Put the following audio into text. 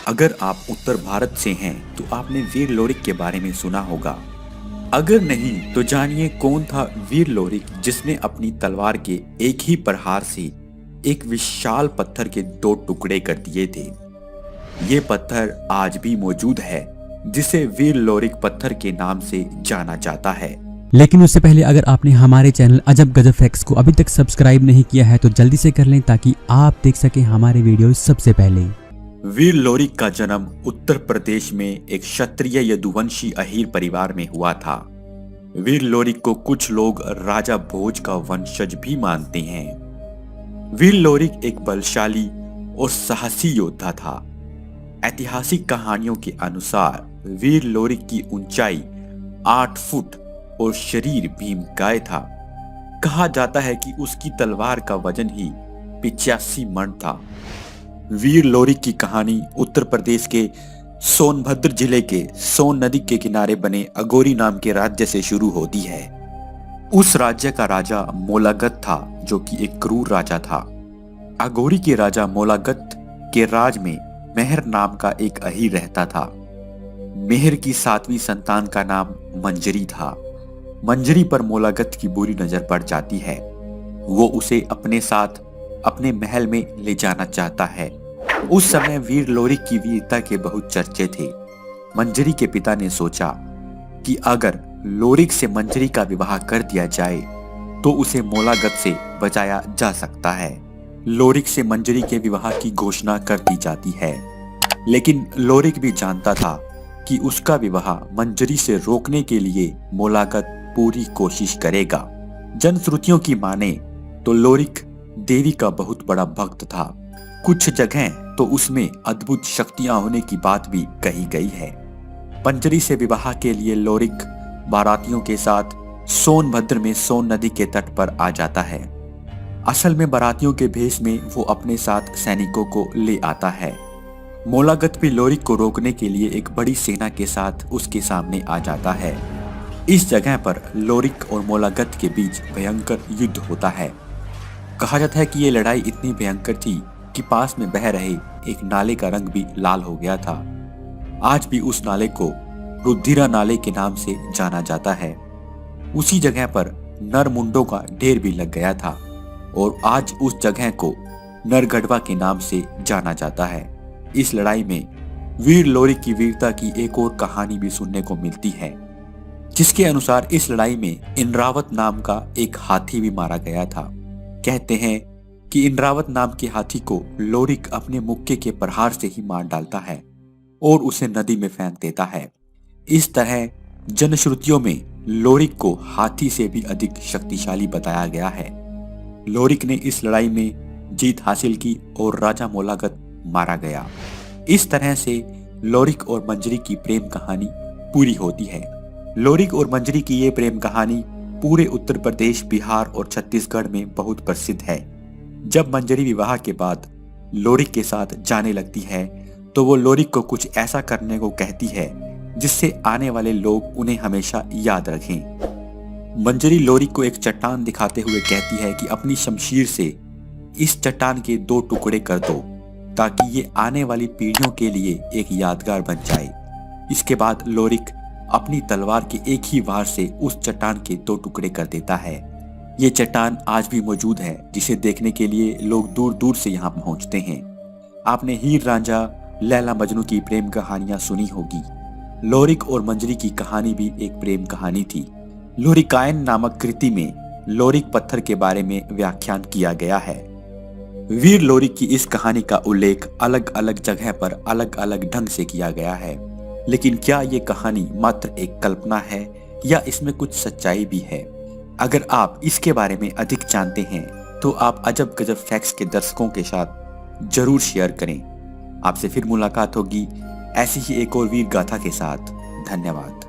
अगर आप उत्तर भारत से हैं तो आपने वीर लोरिक के बारे में सुना होगा। अगर नहीं तो जानिए कौन था वीर लोरिक जिसने अपनी तलवार के एक ही प्रहार से एक विशाल पत्थर के दो टुकड़े कर दिए थे। ये पत्थर आज भी मौजूद है जिसे वीर लोरिक पत्थर के नाम से जाना जाता है। लेकिन उससे पहले अगर आपने हमारे चैनल अजब गजब फैक्ट्स को अभी तक सब्सक्राइब नहीं किया है तो जल्दी से कर लें ताकि आप देख सकें हमारे वीडियो सबसे पहले। वीर लोरिक का जन्म उत्तर प्रदेश में एक क्षत्रिय यदुवंशी अहीर परिवार में हुआ था। वीर लोरिक को कुछ लोग राजा भोज का वंशज भी मानते हैं। वीर लोरिक एक बलशाली और साहसी योद्धा था। ऐतिहासिक कहानियों के अनुसार वीर लोरिक की ऊंचाई 8 फुट और शरीर भीमकाय था। कहा जाता है कि उसकी तलवार का वजन ही 85 मन था। वीर लोरिक की कहानी उत्तर प्रदेश के सोनभद्र जिले के सोन नदी के किनारे बने अघोरी नाम के राज्य से शुरू होती है। उस राज्य का राजा मोलागत था जो कि एक क्रूर राजा था। अघोरी के राजा मोलागत के राज में मेहर नाम का एक अहीर रहता था। मेहर की 7वीं संतान का नाम मंजरी था। मंजरी पर मोलागत की बुरी नजर पड़ जाती है। वो उसे अपने साथ अपने महल में ले जाना चाहता है। उस समय वीर लोरिक की वीरता के बहुत चर्चे थे। मंजरी के पिता ने सोचा कि अगर लोरिक से मंजरी का विवाह कर दिया जाए तो उसे मोलागत से बचाया जा सकता है। लोरिक से मंजरी के विवाह की घोषणा कर दी जाती है, लेकिन लोरिक भी जानता था कि उसका विवाह मंजरी से रोकने के लिए मोलागत पूरी कोशिश करेगा। जनश्रुतियों की माने तो लोरिक देवी का बहुत बड़ा भक्त था। कुछ जगह तो उसमें अद्भुत शक्तियां होने की बात भी कही गई है। मंजरी से विवाह के लिए लोरिक बारातियों के साथ सोनभद्र में सोन नदी के तट पर आ जाता है। असल में बारातियों के भेष में वो अपने साथ सैनिकों को ले आता है। मोलागत भी लोरिक को रोकने के लिए एक बड़ी सेना के साथ उसके सामने आ जाता है। इस जगह पर लोरिक और मोलागत के बीच भयंकर युद्ध होता है। कहा जाता है कि ये लड़ाई इतनी भयंकर थी कि पास में बह रहे एक नाले का रंग भी लाल हो गया था। आज भी उस नाले को रुधिरा नाले के नाम से जाना जाता है। उसी जगह पर नरमुंडों का ढेर भी लग गया था और आज उस जगह को नरगढ़वा के नाम से जाना जाता है। इस लड़ाई में वीर लोरिक की वीरता की एक और कहानी भी सुनने को मिलती है, जिसके अनुसार इस लड़ाई में इंद्रावत नाम का एक हाथी भी मारा गया था। कहते हैं कि इंद्रावत नाम के हाथी को लोरिक अपने मुक्के के प्रहार से ही मार डालता है और उसे नदी में फेंक देता है। इस तरह जनश्रुतियों में लोरिक को हाथी से भी अधिक शक्तिशाली बताया गया है। लोरिक ने इस लड़ाई में जीत हासिल की और राजा मोलागत मारा गया। इस तरह से लोरिक और मंजरी की प्रेम कहानी पूरी होती है। लोरिक और मंजरी की ये प्रेम कहानी पूरे उत्तर प्रदेश, बिहार और छत्तीसगढ़ में बहुत प्रसिद्ध है। जब मंजरी विवाह के बाद लोरिक के साथ जाने लगती है तो वो लोरिक को कुछ ऐसा करने को कहती है जिससे आने वाले लोग उन्हें हमेशा याद रखें। मंजरी लोरिक को एक चट्टान दिखाते हुए कहती है कि अपनी शमशीर से इस चट्टान के 2 टुकड़े कर दो ताकि ये आने वाली पीढ़ियों के लिए एक यादगार बन जाए। इसके बाद लोरिक अपनी तलवार के एक ही वार से उस चट्टान के 2 टुकड़े कर देता है। ये चट्टान आज भी मौजूद है जिसे देखने के लिए लोग दूर दूर से यहाँ पहुँचते हैं। आपने हीर रांझा, लैला मजनू की प्रेम कहानियां सुनी होगी। लोरिक और मंजरी की कहानी भी एक प्रेम कहानी थी। लोरिकायन नामक कृति में लोरिक पत्थर के बारे में व्याख्यान किया गया है। वीर लोरिक की इस कहानी का उल्लेख अलग अलग जगह पर अलग अलग ढंग से किया गया है, लेकिन क्या ये कहानी मात्र एक कल्पना है या इसमें कुछ सच्चाई भी है? अगर आप इसके बारे में अधिक जानते हैं तो आप अजब गजब फैक्ट्स के दर्शकों के साथ जरूर शेयर करें। आपसे फिर मुलाकात होगी ऐसी ही एक और वीर गाथा के साथ। धन्यवाद।